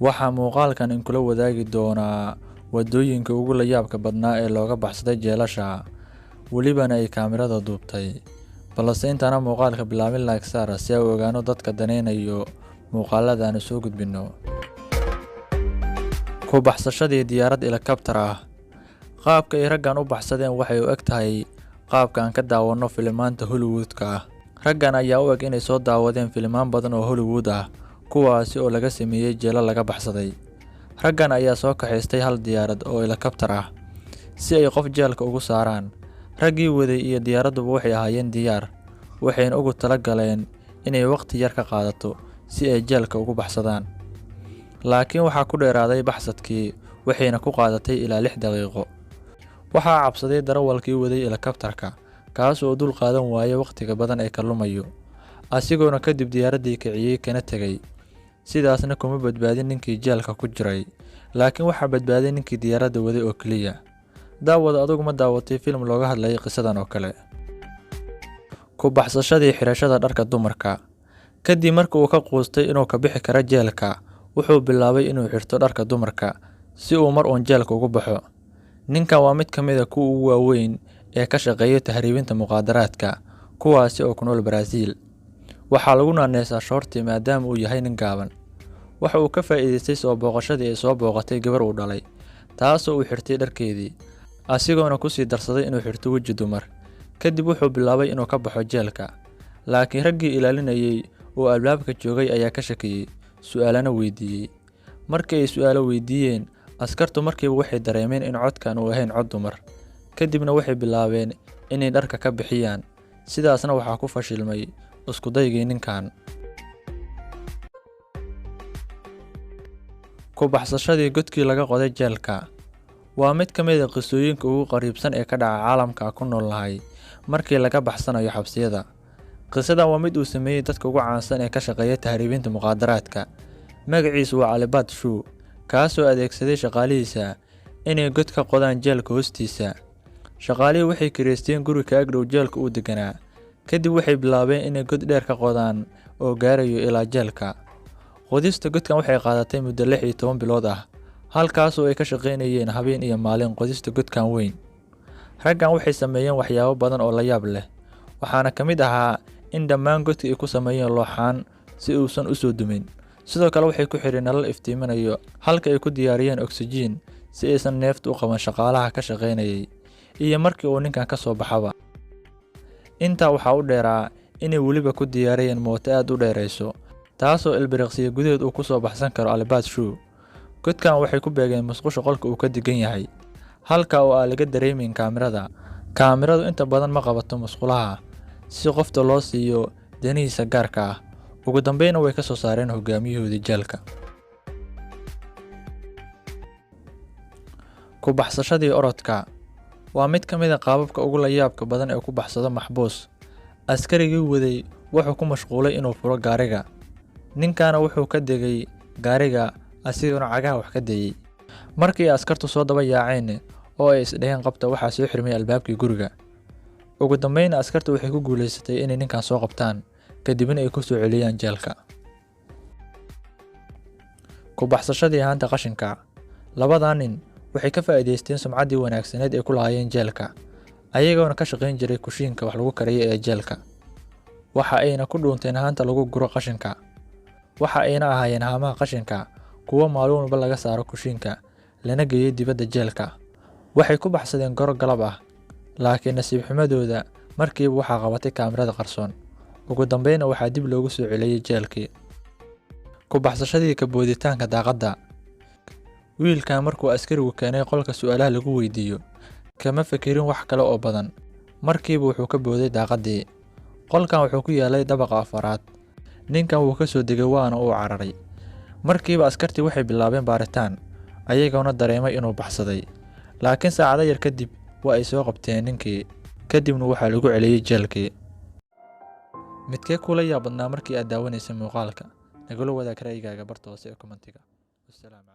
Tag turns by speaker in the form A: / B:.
A: Waxaa muuqaalkan in kula wadaagi doonaa wadooyinka ugu la yaabka badnaa ee looga baxsaday jeelasha, welibana ay kaamirada duubtay. Balse intaana muuqaalka bilaabin like saara si ay u ogaano dadka daneynayo muuqaalada aan soo gudbino. Ku baxsashadii diyaarad helicopter ah. Qaabka ay raggan u baxsadeen waxay u egtahay qaabka aan ka daawano filimaanta Hollywood-ka ah. Raggan ayaa u eg inay soo daawadeen filimaan badan oo Hollywood ah, kuwaasi oo laga sameeyay jeelal laga baxsaday. Raggan ayaa soo kaxaystay hal diyaarad oo helicopter ah si ay qof jeelka ugu saaraan. Raggii waday iyo diyaaraduba waxay ahaayeen diyaar, waxayna ugu talagaleen inay waqti yar ka qaadato si ay jeelka ugu baxsadaan. Laakiin waxaa ku dheeraaday baxsadkii, waxayna ku qaadatay ilaa 6 daqiiqo. Waxaa cabsaday darawalkii waday helicopter-ka, kaas oo dul qaadan waayay waqtiga badan ee ka lumayo, asigoona kadib diyaaradii kiciyay kana tagay. Sidaasna kuma badbaadin ninkii jeelka ku jiray, laakiin waxaa badbaaday ninkii diyaaradda waday oo kaliya. Daawada adigu ma daawatay film looga hadlayay qisadan oo kale. Ku baxsashadii xirashada dharka dumarka. Kadib markii uu ka quustay inuu ka bixi karo jeelka, wuxuu bilaabay inuu xirto dharka dumarka si uu mar uun jeelka ugu baxo. Ninkan waa mid ka mid ah kuwa ugu waaweyn ee ka shaqeeya tahriibinta muqaadaraadka, kuwaasi oo ku nool Brazil. Waxaa lagu naanaysaa Shorty maadaama uu yahay nin gaaban. Waxa uu ka faa'iideystay soo booqashadii ay soo booqatay gabar uu dhalay, taasoo uu xirtay dharkeedii, asigoona ku sii darsaday inuu xirto weji dumar. Kadib wuxuu bilaabay inuu ka baxo jeelka, laakiin raggii ilaalinayay oo albaabka joogay ayaa ka shakiyay, su'aalana weydiiyay. Markii ay su'aalo weydiiyeen, askartu markiiba waxay dareemeen in codkan uu ahayn cod dumar. Kadibna waxay bilaabeen inay dharka ka bixiyaan. Sidaasna waxaa ku fashilmay isku daygii ninkan. Ku baxsashadii godkii laga qoday jeelka. Waa mid ka mid ah qisooyinka ugu qariibsan ee ka dhaca caalamka ku nool lahay markii laga baxsanayo xabsiyada. Qisadan waa mid uu sameeyay dadka ugu caansan ee ka shaqeeya tahriibinta muqaadaraadka. Magaciisu waa Albert Shaw, kaasoo adeegsaday shaqaalihiisa inay god ka qodaan jeelka hoostiisa. Shaqaalihii waxay kireysteen guri ka ag dhow jeelka uu deganaa. Kadib waxay bilaabeen inay god dheer ka qodaan oo gaarayo ilaa jeelka. Qodista godkan waxay qaadatay muddo 16 bilood ah, halkaas oo ay ka shaqeynayeen habeen iyo maalin qodista godkan weyn. Raggan waxay sameeyeen waxyaabo badan oo la yaab leh, waxaana ka mid ahaa in dhammaan godkii ay ku sameeyeen looxaan si uusan u soo dumin. Sidoo kale waxay ku xireen nalal iftiiminayo halka ay ku diyaariyeen oxygen si aysan neeftu u qaban shaqaalaha ka shaqeynayay, iyo markii uu ninkan ka soo baxaba. Intaa waxaa u dheeraa inay weliba ku diyaariyeen mooto aad u dheerayso, taasoo ilbiriqsiga gudaheed uu ku soo baxsan karo Albert Shaw. Godkan waxay ku beegeen musqusha qolka uu ka degan yahay, halka oo aan laga dareemin kaamirada. Kaamiradu inta badan ma qabato musqulaha si qofta loo siiyo danihiisa gaarka ah. Ugu dambeyn way ka soo saareen hogaamiyahoodii jeelka. Ku baxsashadii orodka. Waa mid ka mid ah qaababka ugu la yaabka badan ee ku baxsado maxbuus. Askarigii waday wuxuu ku mashquulay inuu furo gaariga. Ninkana wuxuu ka degay gaariga asigoona cagaha wax ka dayay. Markii askartu soo daba yaaceen oo ay isdheheen qabta, waxaa soo xirmay albaabkii guriga. Ugu dambeyn askartu waxay ku guuleysatay inay ninkan soo qabtaan, kadibna ay ku soo celiyaan jeelka. Ku baxsashadii haanta qashinka. Labadan nin waxay ka faa'iideysteen sumcaddii wanaagsaneed ee ku lahaayeen jeelka, ayagoona ka shaqeyn jiray kushiinka wax lagu kariyo ee jeelka. Waxa ayna ku dhuunteen haanta lagu guro qashinka. Waxa ayna ahaayeen haamaha qashinka kuwa maalin walba laga saaro kushiinka lana geeyo dibadda jeelka. Waxay ku baxsadeen goro galab ah, laakiin nasiib xumadooda markiiba waxaa qabatay kaamirada qarsoon. Ugu dambeyn waxaa dib loogu soo celiyay jeelkii. Ku baxsashadii ka booditaanka daaqadda. Wiilkan markuu askarigu keenay qolka su'aalaha lagu weydiiyo, kama fikirin wax kale oo badan. Markiiba wuxuu ka booday daaqadii. Qolkan wuxuu ku yaalay dabaqa 4. Ninkan wuu ka soo degay waana uu cararay. Markiiba askartii waxay bilaabeen baaritaan, ayagoona dareemay inuu baxsaday. Laakiin saacado yar kadib waa ay soo qabteen ninkii, kadibna waxaa lagu celiyay jeelkii. Midkee kula yaabadnaa markii aad daawanaysay muuqaalka? Nagula wadaag ra'yigaaga barta hoose ee commentiga. Wasalaam.